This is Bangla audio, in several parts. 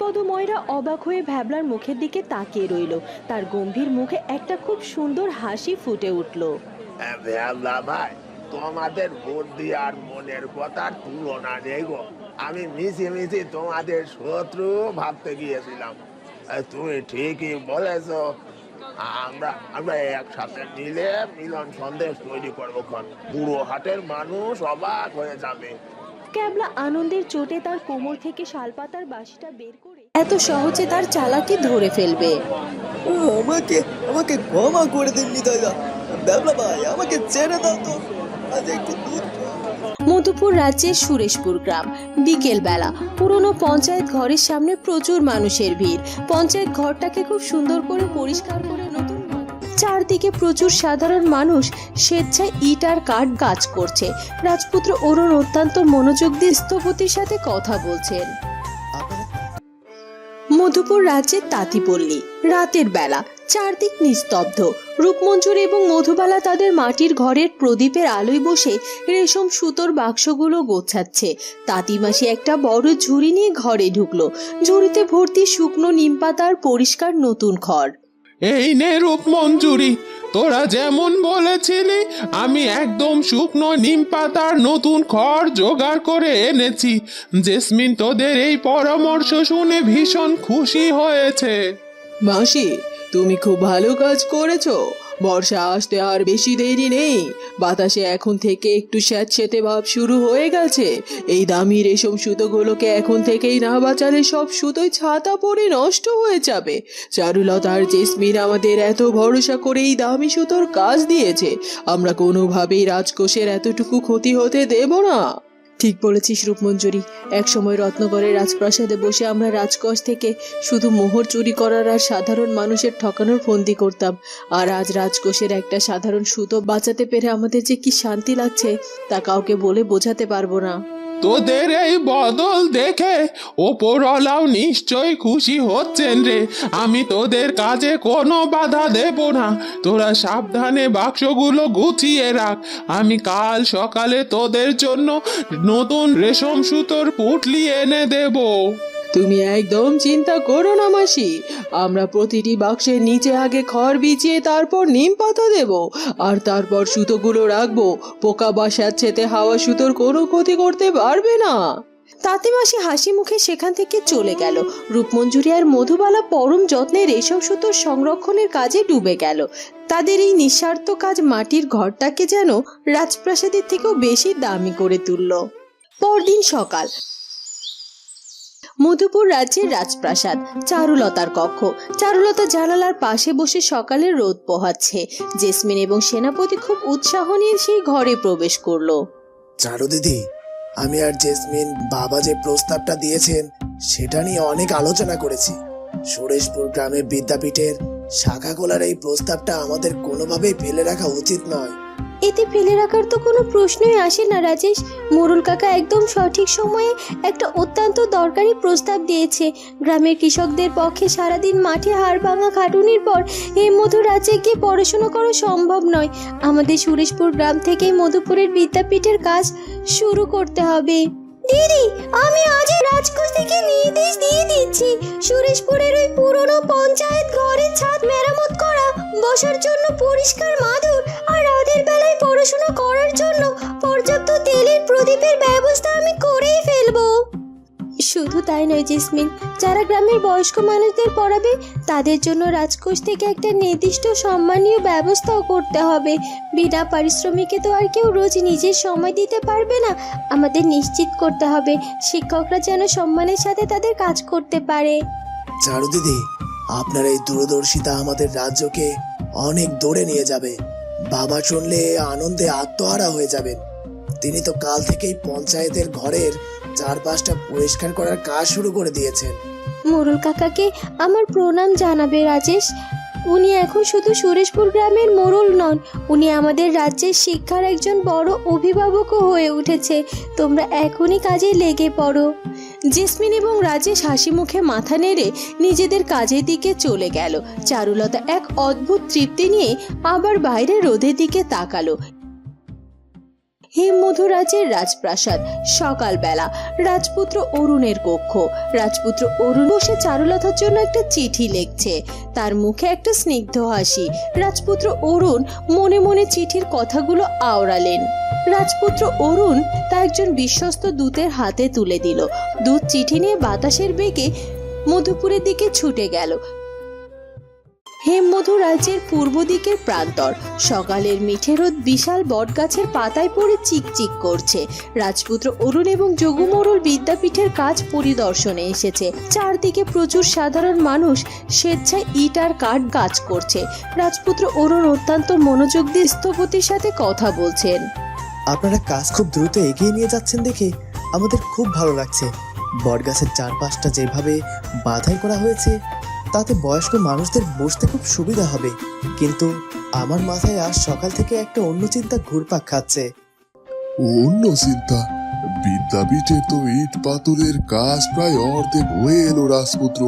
পদ ময়রা অবাক হয়ে ভ্যাবলার মুখের দিকে তাকিয়ে রইল। তার গম্ভীর মুখে একটা খুব সুন্দর হাসি ফুটে উঠল। ভ্যাবলা ভাই, তোমাদের বুদ্ধি আর মনের কথার তুলনা নেই গো। আমি মিশে তোমাদের শত্রু ভাবতে গিয়েছিলাম। তুমি ঠিকই বলেছ। আমরা আমরা একসাথে মিলে মিলন সন্দেশ তৈরি করবো। পুরো হাটের মানুষ অবাক হয়ে যাবে। ক্যাবলা আনন্দের চোটে তার কোমর থেকে শালপাতার বাঁশিটা বের করে এত সহজে তার চালাকি ধরে ফেলবে। আমাকে আমাকে ক্ষমা করে দিন নিতাইদা। ব্যাবলা ভাই, আমাকে ছেড়ে দাও তো, আজ একটু দুধ। মধুপুর রাজ্যের সুরেশপুর গ্রাম। বিকেল বেলা পুরনো পঞ্চায়েত ঘরের সামনে প্রচুর মানুষের ভিড়। পঞ্চায়েত ঘরটাকে খুব সুন্দর করে পরিষ্কার করে নতুন চারদিকে প্রচুর সাধারণ মানুষ স্বেচ্ছায় ইট আর কাঠ কাজ করছে। রাজপুত্র অরুণ অত্যন্ত মনোযোগ দিয়ে স্থপতির সাথে কথা বলছেন। মধুপুর রাজ্যের তাঁতিপল্লী। রাতের বেলা চারদিক নিস্তব্ধ। রূপমঞ্জুরি এবং মধুবালা তাদের মাটির ঘরের প্রদীপের আলোয় বসে রেশম সুতোর বাক্সগুলো গোছাচ্ছে। তাঁতিমাসি একটা বড় ঝুড়ি নিয়ে ঘরে ঢুকলো। ঝুড়িতে ভর্তি শুকনো নিমপাতার পরিষ্কার নতুন খড়। এই নে রূপমঞ্জুরি, তোরা যেমন বলেছিলি আমি একদম শুকনো নিম পাতার নতুন খড় জোগাড় করে এনেছি। জেসমিন তোদের এই পরামর্শ শুনে ভীষণ খুশি হয়েছে। মাসি, তুমি খুব ভালো কাজ করেছো। বর্ষা আসতে আর বেশি দেরি নেই। বাতাসে এখন থেকে একটু স্যাঁতসেঁতে ভাব শুরু হয়ে গেছে। এই দামি রেশম সুতোগুলোকে এখন থেকেই না বাঁচালে সব সুতোয় ছাতা পড়ে নষ্ট হয়ে যাবে। চারুলতা আর জেসমিন আমাদের এত ভরসা করে এই দামি সুতোর কাজ দিয়েছে, আমরা কোনোভাবেই রাজকোষের এতটুকু ক্ষতি হতে দেব না। ঠিক বলেছিস রূপমঞ্জুরি। একসময় রত্নগরের রাজপ্রাসাদে বসে আমরা রাজকোষ থেকে শুধু মোহর চুরি করার আর সাধারণ মানুষের ঠকানোর ফন্দি করতাম, আর আজ রাজকোষের একটা সাধারণ সুতো বাঁচাতে পেরে আমাদের যে কি শান্তি লাগছে তা কাউকে বলে বোঝাতে পারবো না। তোদের এই বদল দেখে ওপরওয়ালাও নিশ্চয়ই খুশি হচ্ছেন রে। আমি তোদের কাজে কোনো বাধা দেব না। তোরা সাবধানে বাক্সগুলো গুছিয়ে রাখ। আমি কাল সকালে তোদের জন্য নতুন রেশম সুতোর পুঁটলি এনে দেব। তুমি একদম চিন্তা করো না মাসি। আমরা প্রতিটি বাক্সের নিচে আগে খড় বিছিয়ে তারপর নিম পাতা দেব, আর তারপর সুতোগুলো রাখবো। পোকা বা স্যাঁতসেঁতে হাওয়া সুতোর কোনো ক্ষতি করতে পারবে না। তাঁতিমাসি হাসি মুখে সেখান থেকে চলে গেল। রূপমঞ্জুরি আর মধুবালা পরম যত্নে রেশম সুতোর সংরক্ষণের কাজে ডুবে গেল। তাদের এই নিঃস্বার্থ কাজ মাটির ঘরটাকে যেন রাজপ্রাসাদের থেকেও বেশি দামি করে তুলল। পরদিন সকাল। মধুপুর রাজ্যের রাজপ্রাসাদ। চারুলতার কক্ষ। চারুলতা জানালার পাশে বসে সকালের রোদ পোহাচ্ছে। জেসমিন এবং সেনাপতি খুব উৎসাহ নিয়ে সেই ঘরে প্রবেশ করলো। চারু দিদি, আমি আর জেসমিন বাবা যে প্রস্তাবটা দিয়েছেন সেটা নিয়ে অনেক আলোচনা করেছি। সুরেশপুর গ্রামের বিদ্যাপীঠের শাখা খোলার এই প্রস্তাবটা আমাদের কোনোভাবেই ফেলে রাখা উচিত নয়। এতে ফেলে রাখার তো কোনো প্রশ্নই আসে না রাজেশ। মোরুল কাকা একদম সঠিক সময়ে একটা অত্যন্ত দরকারি প্রস্তাব দিয়েছে। গ্রামের কৃষকদের পক্ষে সারাদিন মাঠে হাড় ভাঙা খাটুনির পর এই মধু রাজ্যে গিয়ে পড়াশোনা করা সম্ভব নয়। আমাদের সুরেশপুর গ্রাম থেকেই মধুপুরের বিদ্যাপীঠের কাজ শুরু করতে হবে। দিদি, আমি আজই রাজকোষ থেকে নির্দেশ দিয়ে দিচ্ছি সুরেশপুরের ওই পুরনো পঞ্চায়েত ঘরের ছাদ মেরামত করা, বসার জন্য পরিষ্কার মাদুর আর রাতের বেলায় পড়াশোনা করার জন্য পর্যাপ্ত তেলের প্রদীপের ব্যবস্থা আমি করেই ফেলবো। শুধু তাই নয় জেসমিন, যারা গ্রামের বয়স্ক মানুষদের পড়াবে তাদের জন্য রাজকোষ থেকে একটা নির্দিষ্ট সম্মানীয় ব্যবস্থাও করতে হবে। বিনা পারিশ্রমিকে তো আর কেউ রোজ নিজের সময় দিতে পারবে না। আমাদের নিশ্চিত করতে হবে শিক্ষকরা যেন সম্মানের সাথে তাদের কাজ করতে পারে। চারু দিদি, আপনার এই দূরদর্শিতা আমাদের রাজ্যকে অনেক দূরে নিয়ে যাবে। বাবা শুনলে আনন্দে আত্মহারা হয়ে যাবেন। তিনি তো কাল থেকেই পঞ্চায়েতের ঘরের চারপাশটা পরিষ্কার করার কাজ শুরু করে দিয়েছেন। মোরুল কাকাকে আমার প্রণাম জানাবে রাজেশ। উনি এখন শুধু সুরেশপুর গ্রামের মোড়ল নন, উনি আমাদের রাজ্যের শিক্ষার একজন বড় অভিভাবকও হয়ে উঠেছে। তোমরা এখনই কাজে লেগে পড়ো। জেসমিন এবং রাজেশ হাসি মুখে মাথা নেড়ে নিজেদের কাজের দিকে চলে গেল। চারুলতা এক অদ্ভুত তৃপ্তি নিয়ে আবার বাইরে রোদের দিকে তাকালো। হেমমধু রাজের রাজপ্রাসাদ। সকালবেলা রাজপুত্র অরুণের কক্ষ। রাজপুত্র অরুণ বসে চারুলতার জন্য একটা চিঠি লিখছে। তার মুখে একটা স্নিগ্ধ হাসি। রাজপুত্র অরুণ মনে মনে চিঠির কথাগুলো আওড়ালেন। রাজপুত্র অরুণ তা একজন বিশ্বস্ত দূতের হাতে তুলে দিল। দূত চিঠি নিয়ে বাতাসের বেগে মধুপুরের দিকে ছুটে গেল। হেমমধু রাজ্যের পূর্ব দিকের প্রান্তর। সকালের মিঠে রোদ বিশাল বটগাছের পাতায় পড়ে চিকচিক করছে। রাজপুত্র অরুণ এবং যোগু মোড়ল বিদ্যাপীঠের কাজ পরিদর্শনে এসেছে। চারদিকে প্রচুর সাধারণ মানুষ স্বেচ্ছায় ইট আর কাঠ কাজ করছে। রাজপুত্র অরুণ অত্যন্ত মনোযোগ দিয়ে স্থপতির সাথে কথা বলছেন। আপনারা কাজ খুব দ্রুত এগিয়ে নিয়ে যাচ্ছেন দেখে আমাদের খুব ভালো লাগছে। বটগাছের চারপাশটা যেভাবে বাধাই করা হয়েছে তাতে বয়স্ক মানুষদের বসতে খুব সুবিধা হবে, কিন্তু আমার মাথায় আজ সকাল থেকে একটা অন্য চিন্তা ঘুরপাক খাচ্ছে। অন্য চিন্তা? বিদ্যাপীঠের তো ইট পাথরের কাজ প্রায় অর্ধেক হয়ে এলো রাজপুত্র,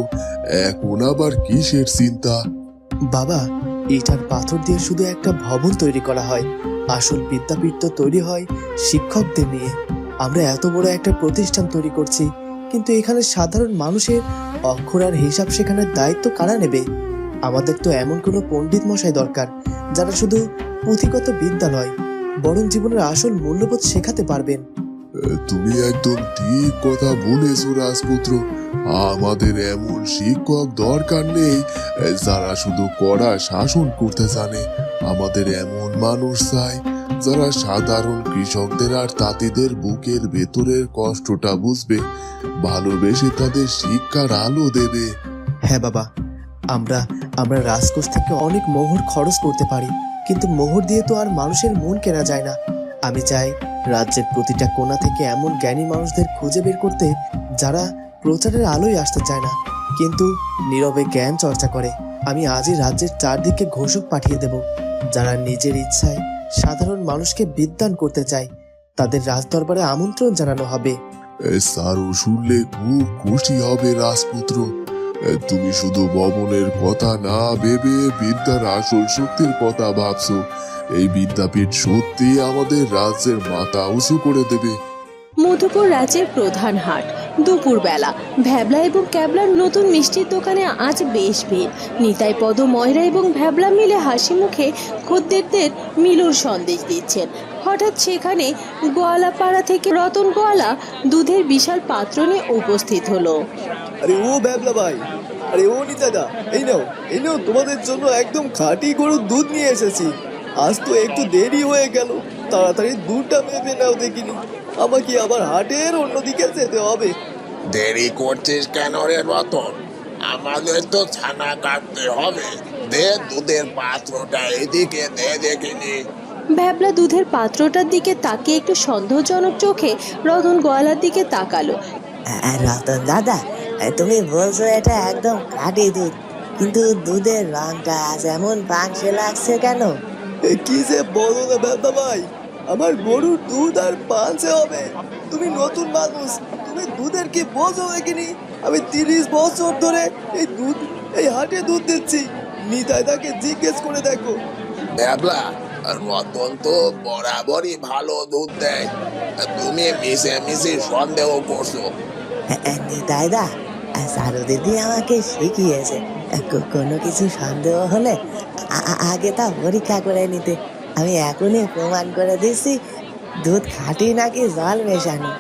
এখন আবার কিসের চিন্তা? বাবা, ইট আর পাথর দিয়ে শুধু একটা ভবন তৈরি করা হয়, আসল বিদ্যাপীঠ তো তৈরি হয় শিক্ষকদের নিয়ে। আমরা এত বড় একটা প্রতিষ্ঠান তৈরি করছি, কিন্তু এখানে সাধারণ মানুষের অক্ষর আর হিসাব শেখানোর দায়িত্ব কারা নেবে? আমাদের তো এমন কোনো পণ্ডিত মশাই দরকার যারা শুধু পুঁথিগত বিদ্যা নয়, বরং জীবনের আসল মূল্যবোধ শেখাতে পারবেন। তুমি একদম ঠিক কথা বলেছো রাজপুত্র, আমাদের এমন শিক্ষক দরকার নেই যারা শুধু কড়া শাসন করতে জানে। আমাদের এমন মানুষ চাই যারা সাধারণ কৃষকদের আর তাঁতিদের বুকের ভেতরের কষ্টটা বুঝবে, ভালোবেসে তাদের শিক্ষার আলো দেবে। হ্যাঁ বাবা, আমরা রাজকোষ থেকে অনেক মোহর খরচ করতে পারি, কিন্তু মোহর দিয়ে তো আর মানুষের মন কেনা যায় না। আমি চাই রাজ্যের প্রতিটা কোণা থেকে এমন জ্ঞানী মানুষদের খুঁজে বের করতে যারা প্রচারের আলোয় আসতে চায় না, কিন্তু নীরবে জ্ঞান চর্চা করে। আমি আজই রাজ্যের চারদিকে ঘোষক পাঠিয়ে দেব যারা নিজের ইচ্ছায় সাধারণ মানুষকে বিদ্যান করতে চায়। তাদের রাজদরবারে আমন্ত্রণ জানানো হবে। সারু শুনলে খুব খুশি হবে রাজপুত্র। তুমি শুধু ভবনের কথা না ভেবে বিদ্যার আসল শক্তির কথা ভাবছো। এই বিদ্যাপীঠ সত্যি আমাদের রাজ্যের মাথা উঁচু করে দেবে। মধুপুর রাজ্যের প্রধান হাট। দুপুরবেলা ভ্যাবলা এবং ক্যাবলার নতুন মিষ্টির দোকানে আজ বেশ ভিড়। নিতাই, পদ, ময়রা এবং ভ্যাবলা মিলে হাসি মুখে খদ্দেরদের মিলুর সন্দেশ দিচ্ছেন। হঠাৎ সেখানে গোয়ালাপাড়া থেকে রতন গোয়ালা দুধের বিশাল পাত্র নিয়ে উপস্থিত হলো। আরে ও ব্যাবলা ভাই, আরে ও নিতাদা, এই নাও তোমাদের জন্য একদম খাঁটি গরুর দুধ নিয়ে এসেছি। আজ তো একটু দেরি হয়ে গেল, তাড়াতাড়ি দুধটা মেপে নাও দেখিনি, আমাকে আবার হাটের অন্যদিকে যেতে হবে। দেরি করছিস কেন রে রতন? আমাদের তো ছানা কাটতে হবে। দে দুধের পাত্রটা এদিকে দে দেখিনি। ভ্যাবলা দুধের পাত্রটার দিকে তাকিয়ে একটু সন্দেহজনক চোখে রতন গোয়ালার দিকে তাকালো। রতন দাদা, তুমি বলছো এটা একদম খাঁটি দুধ, কিন্তু দুধের রংটা আজ এমন পাংশে লাগছে কেন? কি যে বলো না ব্যাবলা ভাই, আমার গরুর দুধ আর পাঁচে হবে। তুমি নতুন মানুষ, তুমি দুধের কি বোঝো দেখিনি? আমি 30 বছর ধরে এই হাটে দুধ দিচ্ছি। নিতাইদাকে জিজ্ঞেস করে দেখো। ব্যাবলা, রতন তো বরাবরই ভালো দুধ দেয়, তুমি মিশে সন্দেহ করছো। নিতাইদা, সারু দিদি আমাকে শিখিয়েছে কোনো কিছু সন্দেহ হলে আগে তা পরীক্ষা করে নিতে। আমি এখনই প্রমাণ করে দিচ্ছি দুধ খাঁটি নাকি জল মেশানো।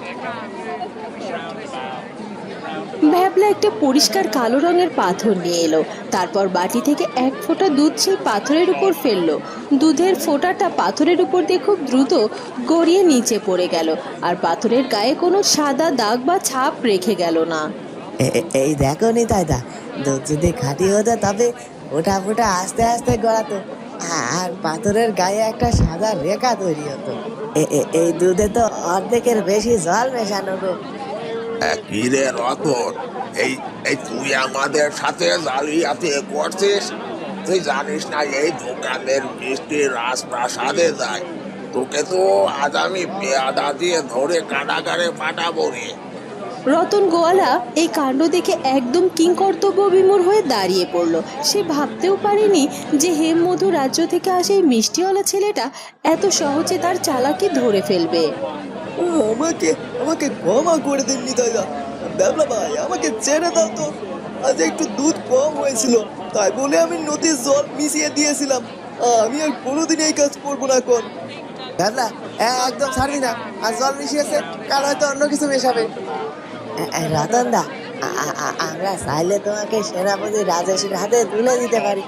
ভ্যাবলা একটা পরিষ্কার কালো রঙের পাথর নিয়ে এলো। তারপর বাটি থেকে এক ফোঁটা দুধ সেই পাথরের উপর ফেললো। দুধের ফোঁটাটা পাথরের উপর দিয়ে খুব দ্রুত গড়িয়ে নিচে পড়ে গেল, আর পাথরের গায়ে কোনো সাদা দাগ বা ছাপ রেখে গেল না। এই দেখো নিতাইদা, দুধ যদি খাঁটি হতো তবে ফোঁটা ফোঁটা আস্তে আস্তে গড়াতো, আর পাথরের গায়ে একটা সাদা রেখা তৈরি হতো। এই দুধে তো অর্ধেকের বেশি জল মেশানো গো। কি রে রতন, এই এই তুই আমাদের সাথে জালিয়াতি করছিস? তুই জানিস না এই দোকানের মিষ্টি রাজপ্রাসাদে যায়? তোকে তো আজ আমি পেয়াদা দিয়ে ধরে কারাগারে পাঠাবো রে। রতন গোয়ালা এই কাণ্ড দেখে একদম কিংকর্তব্য বিমূঢ় হয়ে দাঁড়িয়ে পড়ল। সে ভাবতেও পারেনি যে হেমমধু রাজ্য থেকে আসে এই মিষ্টিওয়ালা ছেলেটা এত সহজে তার চালাকি ধরে ফেলবে। আমাকে আমাকে ক্ষমা করে দিন নিতাইদা। ব্যাবলা ভাই, আমাকে ছেড়ে দাও তো। আজ একটু দুধ কম হয়েছিল, তাই বলে আমি নদীর জল মিশিয়ে দিয়েছিলাম। আমি আর কোনোদিন এই কাজ করবো না। এখন ব্যাবলা একদম ছাড়বি না। আর জল মিশিয়েছে, কাল হয়তো অন্য কিছু মেশাবে। রতন দা, আমরা চাইলে তোমাকে সেনাপতি রাজেশের হাতে তুলে দিতে পারি,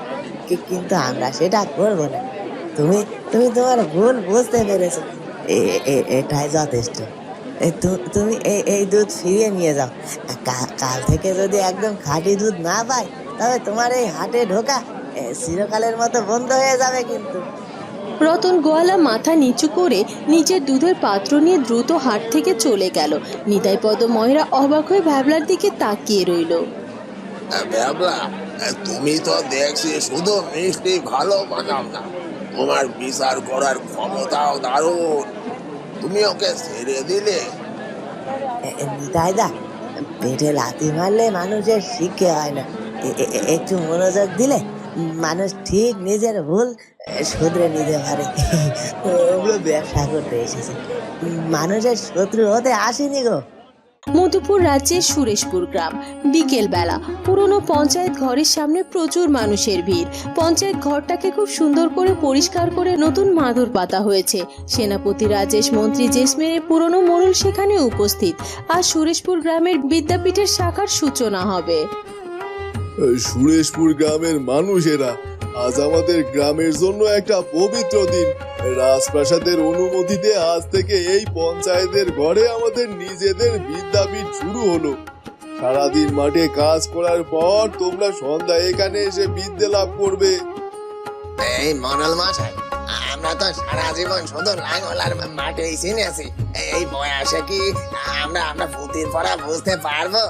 কিন্তু আমরা সেটা করবো না। তুমি তুমি তোমার ভুল বুঝতে পেরেছো, এটাই যথেষ্ট। তুমি এই দুধ ফিরিয়ে নিয়ে যাও। কাল থেকে যদি একদম খাঁটি দুধ না পাই, তবে তোমার এই হাটে ঢোকা চিরকালের মতো বন্ধ হয়ে যাবে কিন্তু। রতন গোয়ালা মাথা নিচু করে নিজের দুধের পাত্র নিয়ে দ্রুত হাট থেকে চলে গেল। নিতাইপদ ময়রা অবাক হয়ে ভ্যাবলার দিকে তাকিয়ে রইল। ব্যাবলা, তুমি তো দেখছি শুধু মিষ্টি ভালো বানাও না, তোমার বিচার করার ক্ষমতাও দারুণ। তুমি ওকে ছেড়ে দিলে। নিতাইদা, পেটে লাথি মারলে মানুষের শিক্ষা হয় না। একটু মনোযোগ দিলে মানুষ ঠিক নিজের ভুল শুধরে নিতে পারে। আমরা ব্যবসা করতে এসেছি, মানুষের শত্রু হতে আসেনি গো। মধুপুর রাজ্যের সুরেশপুর গ্রাম। বিকেল বেলা পুরনো পঞ্চায়েত ঘরের সামনে প্রচুর মানুষের ভিড়। পঞ্চায়েত ঘরটাকে খুব সুন্দর করে পরিষ্কার করে নতুন মাদুর পাতা হয়েছে। সেনাপতি রাজেশ, মন্ত্রী জেসমিনের পুরনো মোড়ল সেখানে উপস্থিত। আর সুরেশপুর গ্রামের বিদ্যাপীঠের শাখার সূচনা হবে। সুরেশপুর গ্রামের মানুষেরা, আজ আমাদের গ্রামের জন্য একটা পবিত্র দিন। রাজপ্রাসাদের অনুমতিতে আজ থেকে এই পঞ্চায়েতের ঘরে আমাদের নিজেদের বিদ্যাপীঠ শুরু হলো। সারাদিন মাঠে কাজ করার পর তোমরা সন্ধ্যায় এখানে এসে বিদ্যে লাভ করবে। এই মনল মশাই, আমরা তো সারা জীবন শুধু লাঙ্গলার মাঠেই চিনেছি। এই বয়সে কি আমরা পুঁথির পড়া বুঝতে পারবো?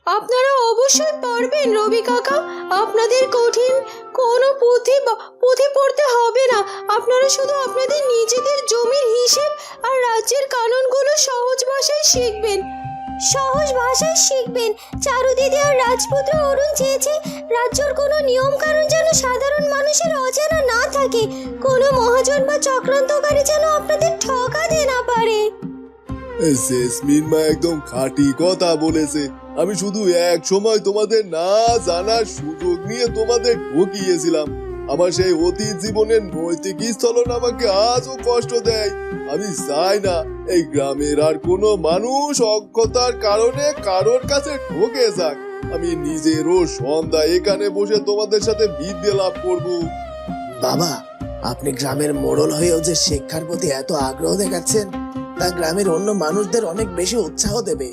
আপনারা অবশ্যই পারবেন রবি কাকা। আপনাদের কঠিন কোনো পুঁথি পড়তে হবে না। আপনারা শুধু আপনাদের নিজেদের জমির হিসেব আর রাজ্যের কানুনগুলো সহজ ভাষায় শিখবেন। চারু দিদি আর রাজপুত্র অরুণ চেয়েছে রাজ্যর কোনো নিয়ম কানুন যেন সাধারণ মানুষের অজানা না থাকে। কোনো মহাজন বা চক্রান্তকারী যেন আপনাদের ঠকাতে না পারে। জেসমিন মা একদম খাঁটি কথা বলেছে। আমি শুধু এক সময় তোমাদের না জানার সুযোগ নিয়ে তোমাদের ঠকিয়েছিলাম। আমার সেই অতীত জীবনের নৈতিক স্থলন আমাকে আজও কষ্ট দেয়। আমি চাই না এই গ্রামের আর কোনো মানুষ অজ্ঞতার কারণে কারোর কাছে ঠকে যাক। আমি নিজেরও সন্ধ্যা এখানে বসে তোমাদের সাথে বিদ্যে লাভ করব। বাবা, আপনি গ্রামের মোড়ল হয়েও যে শিক্ষার প্রতি এত আগ্রহ দেখাচ্ছেন, তা গ্রামের অন্য মানুষদের অনেক বেশি উৎসাহ দেবে।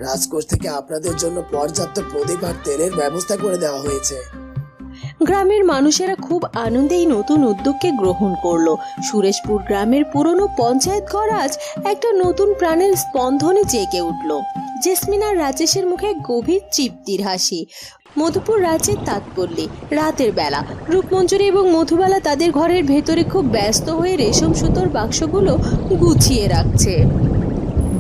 রাজকোষ থেকে আপনাদের জন্য পর্যাপ্ত প্রদীপ আর তেলের ব্যবস্থা করে দেওয়া হয়েছে। গ্রামের মানুষেরা খুব আনন্দে এই নতুন উদ্যোগকে গ্রহণ করলো। সুরেশপুর গ্রামের পুরনো পঞ্চায়েত ঘর আজ একটা নতুন প্রাণের স্পন্দনে জেগে উঠল। জেসমিন আর রাজেশের মুখে গভীর তৃপ্তির হাসি। মধুপুর রাজ্যের তাৎপর্যে রাতের বেলা রূপমঞ্জুরি এবং মধুবালা তাদের ঘরের ভেতরে খুব ব্যস্ত হয়ে রেশম সুতোর বাক্সগুলো গুছিয়ে রাখছে।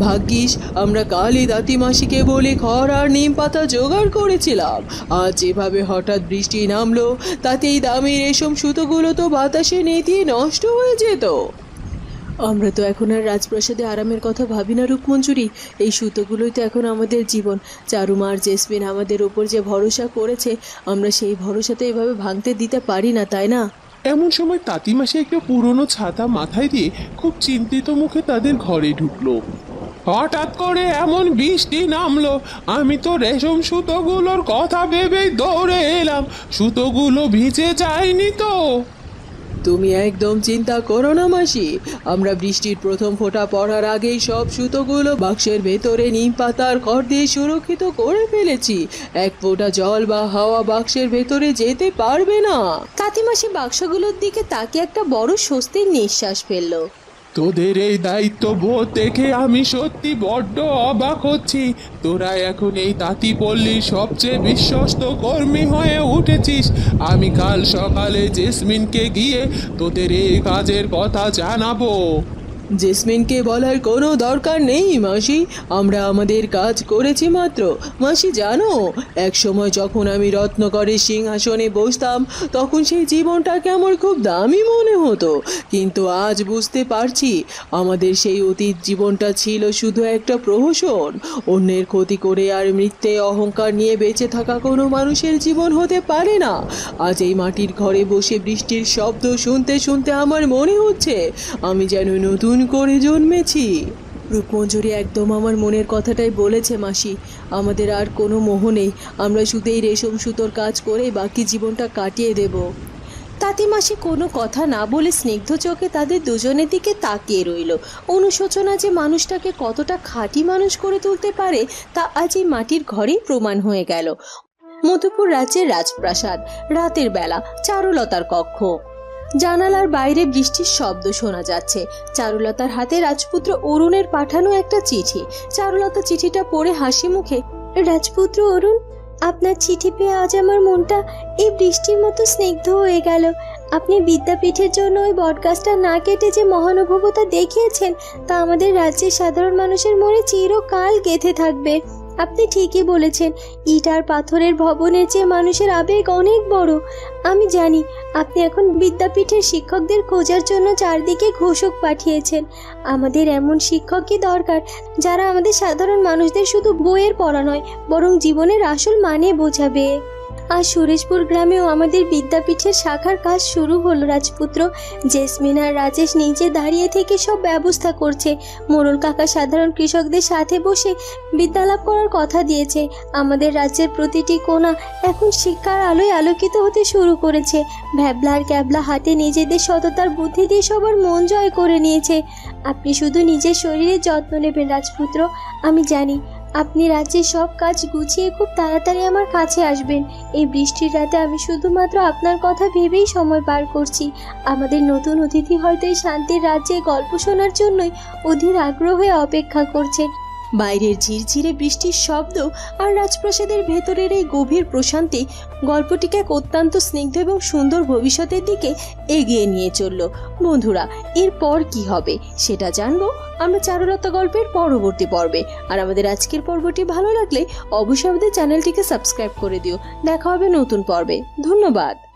ভাগ্যিস আমরা কালই দাতি মাসিকে বলে খড় আর নিম পাতা জোগাড় করেছিলাম। আজ যেভাবে হঠাৎ বৃষ্টি নামলো, তাতে এই দামি রেশম সুতোগুলো তো বাতাসে নেতিয়ে নষ্ট হয়ে যেত। আমরা তো এখন আর রাজপ্রাসাদে আরামের কথা ভাবি না রূপমঞ্জুরি। এই সুতোগুলোই তো এখন আমাদের জীবন। চারুমা আর জেসমিন আমাদের ওপর যে ভরসা করেছে, আমরা সেই ভরসা তো এভাবে ভাঙতে দিতে পারি না, তাই না? এমন সময় তাঁতিমাসে একটা পুরনো ছাতা মাথায় দিয়ে খুব চিন্তিত মুখে তাদের ঘরে ঢুকলো। হঠাৎ করে এমন বৃষ্টি নামলো, আমি তো রেশম সুতোগুলোর কথা ভেবেই দৌড়ে এলাম। সুতোগুলো ভিজে যায়নি তো? তুমি একদম চিন্তা করো না মাসি, আমরা বৃষ্টির প্রথম ফোঁটা পড়ার আগেই সব সুতোগুলো বাক্সের ভেতরে নিম পাতার খড় দিয়ে সুরক্ষিত করে ফেলেছি। এক ফোঁটা জল বা হাওয়া বাক্সের ভেতরে যেতে পারবে না। কাতিমাসি বাক্সগুলোর দিকে তাকিয়ে একটা বড় স্বস্তির নিঃশ্বাস ফেললো। তোদের এই দায়িত্ব বোধ দেখে আমি সত্যি বড্ড অবাক হচ্ছি। তোরা এখন এই তাঁতিপল্লীর সবচেয়ে বিশ্বস্ত কর্মী হয়ে উঠেছিস। আমি কাল সকালে জেসমিনকে গিয়ে তোদের এই কাজের কথা জানাবো। জেসমিনকে বলার কোনো দরকার নেই মাসি, আমরা আমাদের কাজ করেছি মাত্র। মাসি জানো, এক সময় যখন আমি রত্নকরের সিংহাসনে বসতাম তখন সেই জীবনটাকে আমার খুব দামি মনে হতো, কিন্তু আজ বুঝতে পারছি আমাদের সেই অতীত জীবনটা ছিল শুধু একটা প্রহসন। অন্যের ক্ষতি করে আর মৃত্যে অহংকার নিয়ে বেঁচে থাকা কোনো মানুষের জীবন হতে পারে না। আজ এই মাটির ঘরে বসে বৃষ্টির শব্দ শুনতে শুনতে আমার মনে হচ্ছে আমি যেন নতুন করে জন্মেছি। রূপমঞ্জরি একদম আমার মনের কথাটাই বলেছে মাসি। আমাদের আর কোনো মোহ নেই, আমরা শুধু এই রেশম সুতোর কাজ করে বাকি জীবনটা কাটিয়ে দেব। তাতে মাসি কোনো কথা না বলে স্নিগ্ধ চোখে তাদের দুজনের দিকে তাকিয়ে রইল। অনুশোচনা যে মানুষটাকে কতটা খাঁটি মানুষ করে তুলতে পারে তা আজ এই মাটির ঘরেই প্রমাণ হয়ে গেল। মধুপুর রাজ্যের রাজপ্রাসাদ, রাতের বেলা, চারুলতার কক্ষ। জানালার বাইরে বৃষ্টির শব্দ শোনা যাচ্ছে। চারুলতার হাতে রাজপুত্র অরুণের পাঠানো একটা চিঠি। চারুলতা চিঠিটা পড়ে হাসি মুখে, রাজপুত্র অরুণ, আপনার চিঠি পেয়ে আজ আমার মনটা এই বৃষ্টির মতো স্নিগ্ধ হয়ে গেল। আপনি বিদ্যাপীঠের জন্য ওই বটগাছটা না কেটে যে মহানুভবতা দেখিয়েছেন তা আমাদের রাজ্যের সাধারণ মানুষের মনে চিরকাল গেঁথে থাকবে। আপনি ঠিকই বলেছেন, ইট আর পাথরের ভবনের চেয়ে মানুষের আবেগ অনেক বড়। আমি জানি আপনি এখন বিদ্যাপীঠের শিক্ষকদের খোঁজার জন্য চারদিকে ঘোষক পাঠিয়েছেন। আমাদের এমন শিক্ষকই দরকার যারা আমাদের সাধারণ মানুষদের শুধু বইয়ের পড়া নয় বরং জীবনের আসল মানে বোঝাবে। আর সুরেশপুর গ্রামেও আমাদের বিদ্যাপীঠের শাখার কাজ শুরু হলো রাজপুত্র। জেসমিন আর রাজেশ নিজে দাঁড়িয়ে থেকে সব ব্যবস্থা করছে। মোড়ল কাকা সাধারণ কৃষকদের সাথে বসে বিদ্যালাভ করার কথা দিয়েছে। আমাদের রাজ্যের প্রতিটি কোণা এখন শিক্ষার আলোয় আলোকিত হতে শুরু করেছে। ভ্যাবলা আর ক্যাবলা হাতে নিজেদের সততার বুদ্ধি দিয়ে সবার মন জয় করে নিয়েছে। আপনি শুধু নিজের শরীরের যত্ন নেবেন রাজপুত্র। আমি জানি আপনি রাজ্যের সব কাজ গুছিয়ে খুব তাড়াতাড়ি আমার কাছে আসবেন। এই বৃষ্টির রাতে আমি শুধুমাত্র আপনার কথা ভেবেই সময় পার করছি। আমাদের নতুন অতিথি হয়তো এই শান্তির রাজ্যে গল্প শোনার জন্যই অধীর আগ্রহে অপেক্ষা করছেন। বাইরের ঝিরঝিরে বৃষ্টির শব্দ আর রাজপ্রাসাদের ভেতরের এই গভীর প্রশান্তি গল্পটিকে এক অত্যন্ত স্নিগ্ধ এবং সুন্দর ভবিষ্যতের দিকে এগিয়ে নিয়ে চলল। বন্ধুরা, এরপর কি হবে সেটা জানবো আমরা চারুলতা গল্পের পরবর্তী পর্বে। আর আমাদের আজকের পর্বটি ভালো লাগলে অবশ্যই আমাদের চ্যানেলটিকে সাবস্ক্রাইব করে দিও। দেখা হবে নতুন পর্বে। ধন্যবাদ।